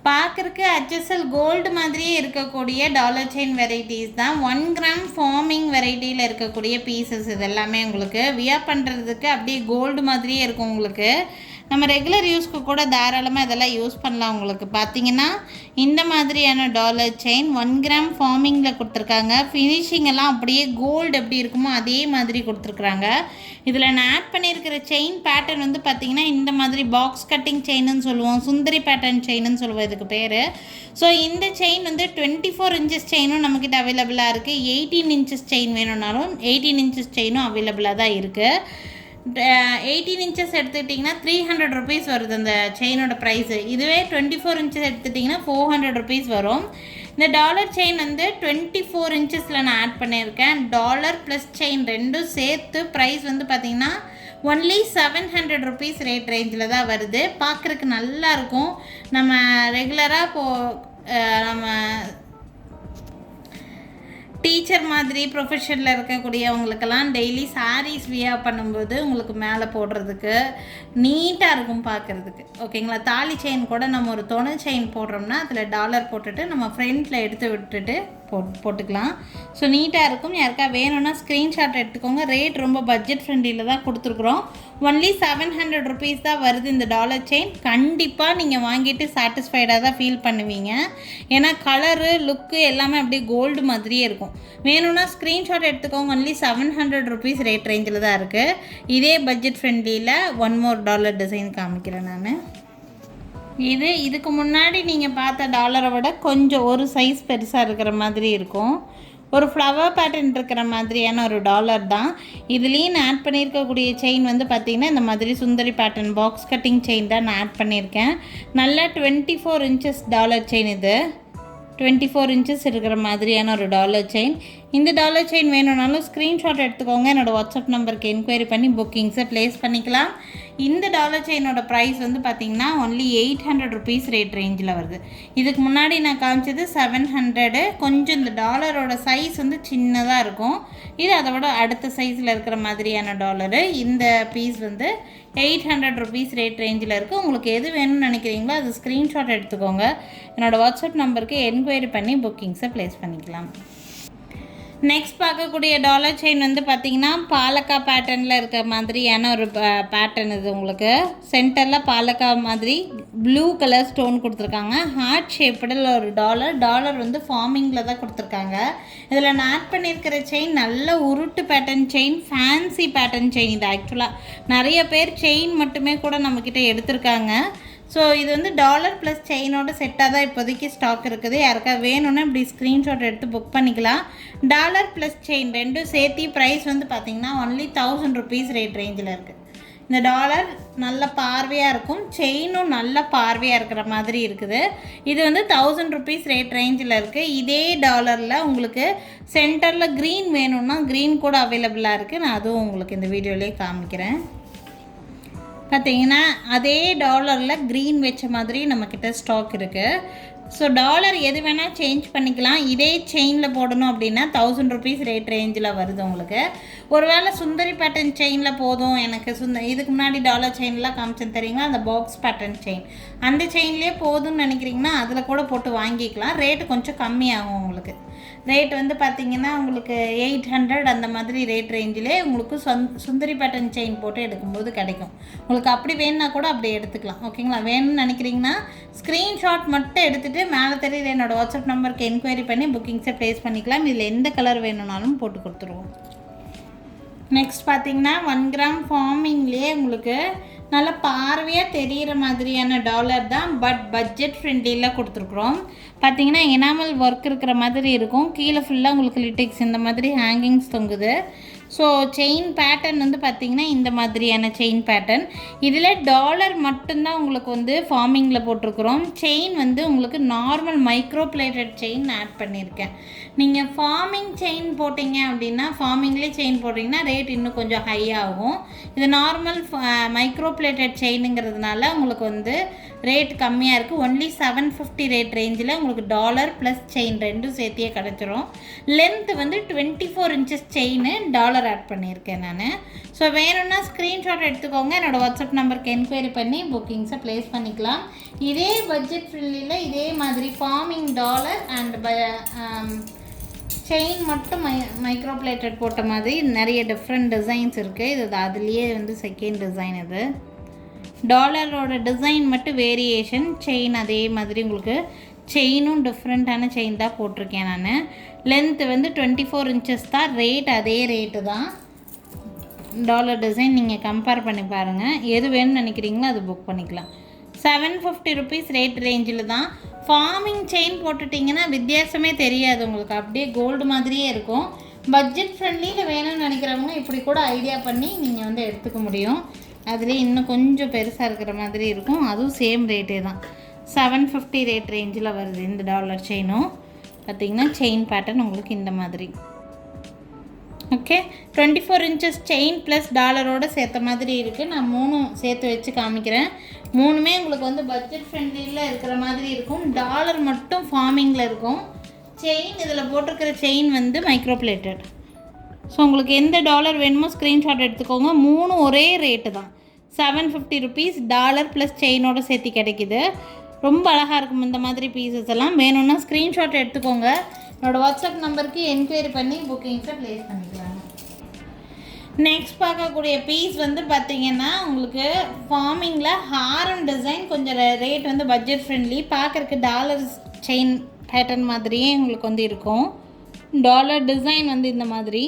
பார்க்குறக்கு HSL gold மாதிரியே இருக்கக்கூடிய டாலர் செயின் வெரைட்டிஸ் தான். 1 கிராம் ஃபார்மிங் வெரைட்டியில் இருக்கக்கூடிய பீசஸ் இது எல்லாமே உங்களுக்கு வியர் பண்ணுறதுக்கு அப்படியே கோல்டு மாதிரியே இருக்கும். உங்களுக்கு நம்ம ரெகுலர் யூஸ்க்கு கூட தாராளமாக இதெல்லாம் யூஸ் பண்ணலாம். உங்களுக்கு பார்த்தீங்கன்னா இந்த மாதிரியான டாலர் செயின் 1 கிராம் ஃபார்மிங்கில் கொடுத்துருக்காங்க. ஃபினிஷிங் எல்லாம் அப்படியே கோல்டு எப்படி இருக்குமோ அதே மாதிரி கொடுத்துருக்குறாங்க. இதில் நான் ஆட் பண்ணியிருக்கிற செயின் பேட்டர்ன் வந்து பார்த்திங்கன்னா இந்த மாதிரி பாக்ஸ் கட்டிங் செயின்னு சொல்லுவோம், சுந்தரி பேட்டர்ன் செயின்னு சொல்லுவோம் இதுக்கு பேர். ஸோ இந்த செயின் வந்து 24 இன்ச்சஸ் செயினும் நம்மக்கிட்ட அவைலபிளாக இருக்குது. 18 இன்ச்சஸ் செயின் வேணும்னாலும் 18 இன்ச்சஸ் செயினும் அவைலபிளாக தான் இருக்குது. 18 இன்ச்சஸ் எடுத்துக்கிட்டிங்கன்னா 300 ருபீஸ் வருது அந்த செயினோட ப்ரைஸு. இதுவே 24 இன்ச்சஸ் எடுத்துக்கிட்டிங்கன்னா 400 ருபீஸ் வரும். இந்த டாலர் செயின் வந்து 24 இன்ச்சஸில் நான் ஆட் பண்ணியிருக்கேன். டாலர் ப்ளஸ் செயின் ரெண்டும் சேர்த்து ப்ரைஸ் வந்து பார்த்திங்கன்னா ஒன்லி 700 ருபீஸ் ரேட் ரேஞ்சில் தான் வருது. பார்க்குறதுக்கு நல்லாயிருக்கும். நம்ம ரெகுலராக நம்ம டீச்சர் மாதிரி ப்ரொஃபஷனில் இருக்கக்கூடியவங்களுக்கெல்லாம் டெய்லி சாரீஸ் வியர் பண்ணும்போது உங்களுக்கு மேலே போடுறதுக்கு நீட்டாக இருக்கும் பார்க்குறதுக்கு. ஓகேங்களா? தாலி செயின் கூட நம்ம ஒரு துணை செயின் போடுறோம்னா அதில் டாலர் போட்டுட்டு நம்ம ஃப்ரண்ட்டில் எடுத்து விட்டுட்டு போட்டுக்கலாம். ஸோ நீட்டாக இருக்கும். யாருக்கா வேணும்னா ஸ்க்ரீன்ஷாட் எடுத்துக்கோங்க. ரேட் ரொம்ப பட்ஜெட் ஃப்ரெண்ட்லியில் தான் கொடுத்துருக்குறோம். ஒன்லி 700 ருபீஸ் தான் வருது இந்த டாலர் செயின். கண்டிப்பாக நீங்கள் வாங்கிட்டு சாட்டிஸ்ஃபைடாக தான் ஃபீல் பண்ணுவீங்க. ஏன்னா கலரு லுக்கு எல்லாமே அப்படியே கோல்டு மாதிரியே இருக்கும். வேணும்னா ஸ்க்ரீன்ஷாட் எடுத்துக்கோங்க. ஒன்லி 700 ருபீஸ் ரேட் ரேஞ்சில் தான் இருக்குது. இதே பட்ஜெட் ஃப்ரெண்ட்லியில் ஒன் மோர் டாலர் டிசைன் காமிக்கிறேன் நான். இதுக்கு முன்னாடி நீங்கள் பார்த்த டாலரை விட கொஞ்சம் ஒரு சைஸ் பெருசாக இருக்கிற மாதிரி இருக்கும். ஒரு ஃப்ளவர் பேட்டர்ன் இருக்கிற மாதிரியான ஒரு டாலர் தான். இதுலேயும் நான் ஆட் பண்ணியிருக்கக்கூடிய செயின் வந்து பார்த்திங்கன்னா இந்த மாதிரி சுந்தரி பேட்டர்ன் பாக்ஸ் கட்டிங் செயின் தான் நான் ஆட் பண்ணியிருக்கேன். நல்லா 24 இன்ச்சஸ் டாலர் செயின். இது 24 இன்ச்சஸ் இருக்கிற மாதிரியான ஒரு டாலர் செயின். இந்த டாலர் செயின் வேணும்னாலும் ஸ்க்ரீன்ஷாட் எடுத்துக்கோங்க. என்னோடய வாட்ஸ்அப் நம்பருக்கு என்கொயரி பண்ணி புக்கிங்ஸை ப்ளேஸ் பண்ணிக்கலாம். இந்த டாலர் செயினோட ப்ரைஸ் வந்து பார்த்திங்கன்னா ஒன்லி 800 ருபீஸ் ரேட் ரேஞ்சில் வருது. இதுக்கு முன்னாடி நான் காமிச்சது 700. கொஞ்சம் இந்த டாலரோட சைஸ் வந்து சின்னதாக இருக்கும். இது அதை விட அடுத்த சைஸில் இருக்கிற மாதிரியான டாலரு. இந்த பீஸ் வந்து 800 ருபீஸ் ரேட் ரேஞ்சில் இருக்குது. உங்களுக்கு எது வேணும்னு நினைக்கிறீங்களோ அது ஸ்க்ரீன்ஷாட் எடுத்துக்கோங்க. என்னோடய வாட்ஸ்அப் நம்பருக்கு என்கொயரி பண்ணி புக்கிங்ஸை ப்ளேஸ் பண்ணிக்கலாம். நெக்ஸ்ட் பார்க்கக்கூடிய டாலர் செயின் வந்து பார்த்திங்கன்னா பாலக்கா பேட்டர்னில் இருக்கிற மாதிரியான ஒரு பேட்டர்ன். இது உங்களுக்கு சென்டரில் பாலக்கா மாதிரி ப்ளூ கலர் ஸ்டோன் கொடுத்துருக்காங்க. ஹார்ட் ஷேப்பில் ஒரு டாலர் வந்து ஃபார்மிங்கில் தான் கொடுத்துருக்காங்க. இதில் நான் ஆட் பண்ணியிருக்கிற செயின் நல்ல உருட்டு pattern chain, fancy pattern chain. இது ஆக்சுவலாக நிறைய பேர் செயின் மட்டுமே கூட நம்மக்கிட்ட எடுத்திருக்காங்க. ஸோ இது வந்து டாலர் ப்ளஸ் செயினோட செட்டாக தான் இப்போதைக்கு ஸ்டாக் இருக்குது. யாருக்கா வேணும்னா இப்படி ஸ்க்ரீன்ஷாட் எடுத்து புக் பண்ணிக்கலாம். டாலர் ப்ளஸ் செயின் ரெண்டும் சேர்த்து ப்ரைஸ் வந்து பார்த்திங்கன்னா ஒன்லி 1000 ருபீஸ் ரேட் ரேஞ்சில் இருக்குது. இந்த டாலர் நல்ல பார்வையாக இருக்கும், செயினும் நல்ல பார்வையாக இருக்கிற மாதிரி இருக்குது. இது வந்து 1000 ருபீஸ் ரேட் ரேஞ்சில் இருக்குது. இதே டாலரில் உங்களுக்கு சென்டரில் க்ரீன் வேணும்னா க்ரீன் கூட அவைலபிளாக இருக்குது. நான் அதுவும் உங்களுக்கு இந்த வீடியோலேயே காமிக்கிறேன். பார்த்தீங்கன்னா அதே டாலரில் க்ரீன் வச்ச மாதிரி நம்மக்கிட்ட ஸ்டாக் இருக்குது. ஸோ டாலர் எது வேணால் சேஞ்ச் பண்ணிக்கலாம். இதே செயினில் போடணும் அப்படின்னா 1000 ருபீஸ் ரேட் ரேஞ்சில் வருது உங்களுக்கு. ஒருவேளை சுந்தரி பேட்டர்ன் செயினில் போதும் எனக்கு இதுக்கு முன்னாடி டாலர் செயின்லாம் காமிச்சேன்னு தெரியுங்களா, அந்த பாக்ஸ் பேட்டர்ன் செயின், அந்த செயின்லேயே போதும்னு நினைக்கிறீங்கன்னா அதில் கூட போட்டு வாங்கிக்கலாம். ரேட்டு கொஞ்சம் கம்மியாகும் உங்களுக்கு. ரேட் வந்து பார்த்திங்கன்னா உங்களுக்கு 800 அந்த மாதிரி ரேட் ரேஞ்சிலே உங்களுக்கு சுந்தரி பேட்டர்ன் செயின் போட்டு எடுக்கும்போது கிடைக்கும். உங்களுக்கு அப்படி வேணுன்னா கூட அப்படி எடுத்துக்கலாம். ஓகேங்களா? வேணும்னு நினைக்கிறீங்கன்னா ஸ்க்ரீன்ஷாட் மட்டும் எடுத்துகிட்டு மேலே தெரியுது என்னோடய வாட்ஸ்அப் நம்பருக்கு என்கொயரி பண்ணி புக்கிங்ஸை ப்ளேஸ் பண்ணிக்கலாம். இதில் எந்த கலர் வேணும்னாலும் போட்டு கொடுத்துருவோம். நெக்ஸ்ட் பார்த்திங்கன்னா 1 கிராம் ஃபார்மிங்லேயே உங்களுக்கு நல்ல பார்வையாக தெரிகிற மாதிரியான டாலர் தான். பட்ஜெட் ஃப்ரெண்ட்லியில் கொடுத்துருக்குறோம். பார்த்திங்கன்னா எனாமல் ஒர்க் இருக்கிற மாதிரி இருக்கும். கீழே ஃபுல்லாக உங்களுக்கு லிட்டிக்ஸ் இந்த மாதிரி ஹேங்கிங்ஸ் தொங்குது. ஸோ செயின் பேட்டர்ன் வந்து பார்த்திங்கன்னா இந்த மாதிரியான செயின் பேட்டர்ன். இதில் டாலர் மட்டும்தான் உங்களுக்கு வந்து ஃபார்மிங்கில் போட்டிருக்குறோம். செயின் வந்து உங்களுக்கு normal micro plated chain add பண்ணியிருக்கேன். நீங்கள் ஃபார்மிங் செயின் போட்டிங்க அப்படின்னா ஃபார்மிங்லேயே செயின் போட்டிங்கன்னா ரேட் இன்னும் கொஞ்சம் ஹை ஆகும். இது நார்மல் மைக்ரோ பிளேட்டட் செயினுங்கிறதுனால உங்களுக்கு வந்து ரேட் கம்மியாக இருக்குது. ஒன்லி 750 ரேட் ரேஞ்சில் உங்களுக்கு டாலர் ப்ளஸ் செயின் ரெண்டும் சேர்த்தியே கிடச்சிரும். லென்த் வந்து 24 inches chain, dollar dollar add பண்ணியிருக்கேன் நான். ஸோ வேணும்னா ஸ்க்ரீன்ஷாட் எடுத்துக்கோங்க, என்னோடய வாட்ஸ்அப் நம்பருக்கு என்கொயரி பண்ணி புக்கிங்ஸை ப்ளேஸ் பண்ணிக்கலாம். இதே பட்ஜெட் ஃப்ரெண்ட்லியில் இதே மாதிரி ஃபார்மிங் டாலர் அண்ட் செயின் மட்டும் மைக்ரோ பிளேட்டட் போட்ட மாதிரி நிறைய டிஃப்ரெண்ட் டிசைன்ஸ் இருக்குது. இது அதுலேயே வந்து செகண்ட் டிசைன். இது டாலரோட டிசைன் மட்டும் வேரியேஷன், செயின் அதே மாதிரி உங்களுக்கு செயினும் டிஃப்ரெண்ட்டான செயின் தான் போட்டிருக்கேன் நான். லென்த்து வந்து 24 inches தான். ரேட் அதே ரேட்டு தான். டாலர் டிசைன் நீங்கள் கம்பேர் பண்ணி பாருங்கள், எது வேணும்னு நினைக்கிறீங்களோ அது புக் பண்ணிக்கலாம். 750 rupees ரேட் ரேஞ்சில் தான். ஃபார்மிங் செயின் போட்டுட்டிங்கன்னா வித்தியாசமே தெரியாது உங்களுக்கு, அப்படியே கோல்டு மாதிரியே இருக்கும். பட்ஜெட் ஃப்ரெண்ட்லியில் வேணும்னு நினைக்கிறவங்க இப்படி கூட ஐடியா பண்ணி நீங்கள் வந்து எடுத்துக்க முடியும். அதுலேயே இன்னும் கொஞ்சம் பெருசாக இருக்கிற மாதிரி இருக்கும், அதுவும் சேம் ரேட்டே தான். 750 ரேட் ரேஞ்சில் வருது இந்த டாலர் செயினும். பார்த்திங்கன்னா செயின் பேட்டர்ன் உங்களுக்கு இந்த மாதிரி. ஓகே, 24 inches செயின் ப்ளஸ் டாலரோடு சேர்த்த மாதிரி இருக்குது. நான் 3 சேர்த்து வச்சு காமிக்கிறேன். 3மே உங்களுக்கு வந்து பட்ஜெட் ஃப்ரெண்ட்லியில் இருக்கிற மாதிரி இருக்கும். டாலர் மட்டும் ஃபார்மிங்கில் இருக்கும். செயின் இதில் போட்டிருக்கிற செயின் வந்து மைக்ரோ பிளேட்டட். ஸோ உங்களுக்கு எந்த டாலர் வேணுமோ ஸ்க்ரீன்ஷாட் எடுத்துக்கோங்க. 3 ஒரே ரேட்டு தான். 750 rupees டாலர் ப்ளஸ் செயினோட சேர்த்து கிடைக்கிது. ரொம்ப அழகாக இருக்கும் இந்த மாதிரி பீசஸ் எல்லாம். வேணும்னா ஸ்க்ரீன்ஷாட் எடுத்துக்கோங்க, என்னோடய வாட்ஸ்அப் நம்பருக்கு என்கொயரி பண்ணி புக்கிங்ஸை ப்ளேஸ் பண்ணிக்கலாங்க. நெக்ஸ்ட் பார்க்கக்கூடிய பீஸ் வந்து பார்த்திங்கன்னா உங்களுக்கு ஃபார்மிங்கில் ஹாரம் டிசைன். கொஞ்சம் ரேட் வந்து பட்ஜெட் ஃப்ரெண்ட்லி, பார்க்குறக்கு டாலர் செயின் பேட்டர்ன் மாதிரியே உங்களுக்கு வந்து இருக்கும். டாலர் டிசைன் வந்து இந்த மாதிரி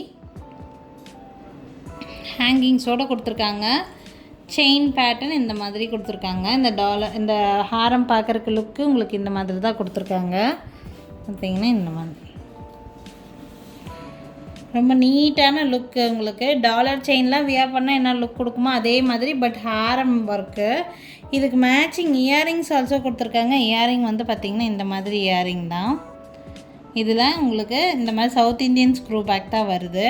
ஹேங்கிங்ஸோடு கொடுத்துருக்காங்க. செயின் பேட்டர்ன் இந்த மாதிரி கொடுத்துருக்காங்க. இந்த ஹாரம் பார்க்குறக்கு லுக்கு உங்களுக்கு இந்த மாதிரி தான் கொடுத்துருக்காங்க. பார்த்திங்கன்னா இந்த மாதிரி ரொம்ப நீட்டான லுக்கு. உங்களுக்கு டாலர் செயின்லாம் வியர் பண்ணால் என்ன லுக் கொடுக்குமோ அதே மாதிரி, பட் ஹாரம் ஒர்க்கு. இதுக்கு மேட்சிங் இயரிங்ஸ் ஆல்சோ கொடுத்துருக்காங்க. இயரிங் வந்து பார்த்திங்கன்னா இந்த மாதிரி இயரிங் தான். இதில் உங்களுக்கு இந்த மாதிரி சவுத் இந்தியன் ஸ்க்ரூ பேக் தான் வருது.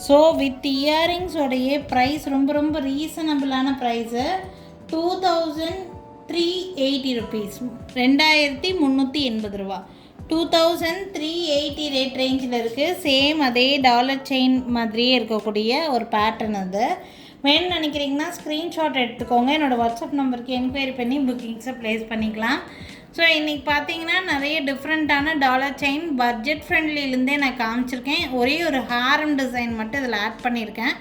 ஸோ வித் இயரிங்ஸோடைய ப்ரைஸ் ரொம்ப ரொம்ப ரீசனபிளான ப்ரைஸு. 2380 rupees, 2380 ரூபா. 2380 ரேட் ரேஞ்சில் இருக்குது. சேம் அதே டாலர் செயின் மாதிரியே இருக்கக்கூடிய ஒரு பேட்டர்ன். அது வேணும்னு நினைக்கிறீங்கன்னா ஸ்க்ரீன்ஷாட் எடுத்துக்கோங்க, என்னோடய வாட்ஸ்அப் நம்பருக்கு என்கொயரி பண்ணி புக்கிங்ஸை ப்ளேஸ் பண்ணிக்கலாம். ஸோ இன்றைக்கி பார்த்தீங்கன்னா நிறைய டிஃப்ரெண்ட்டான டாலர் செயின் பட்ஜெட் ஃப்ரெண்ட்லிலேருந்தே நான் காமிச்சிருக்கேன். ஒரே ஒரு ஹாரம் டிசைன் மட்டும் இதில் ஆட் பண்ணியிருக்கேன்.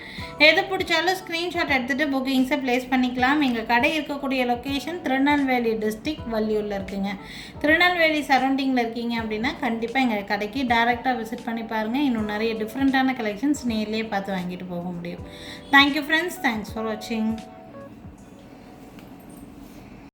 எது பிடிச்சாலும் ஸ்க்ரீன்ஷாட் எடுத்துகிட்டு புக்கிங்ஸை ப்ளேஸ் பண்ணிக்கலாம். எங்கள் கடை இருக்கக்கூடிய லொக்கேஷன் திருநெல்வேலி டிஸ்ட்ரிக்ட், வள்ளியூரில் இருக்குங்க. திருநெல்வேலி சரௌண்டிங்கில் இருக்கீங்க அப்படின்னா கண்டிப்பாக எங்கள் கடைக்கு டேரெக்டாக விசிட் பண்ணி பாருங்கள். இன்னும் நிறைய டிஃப்ரெண்ட்டான கலெக்ஷன்ஸ் நேர்லேயே பார்த்து வாங்கிட்டு போக முடியும். தேங்க்யூ ஃப்ரெண்ட்ஸ், தேங்க்ஸ் ஃபார் வாட்சிங்.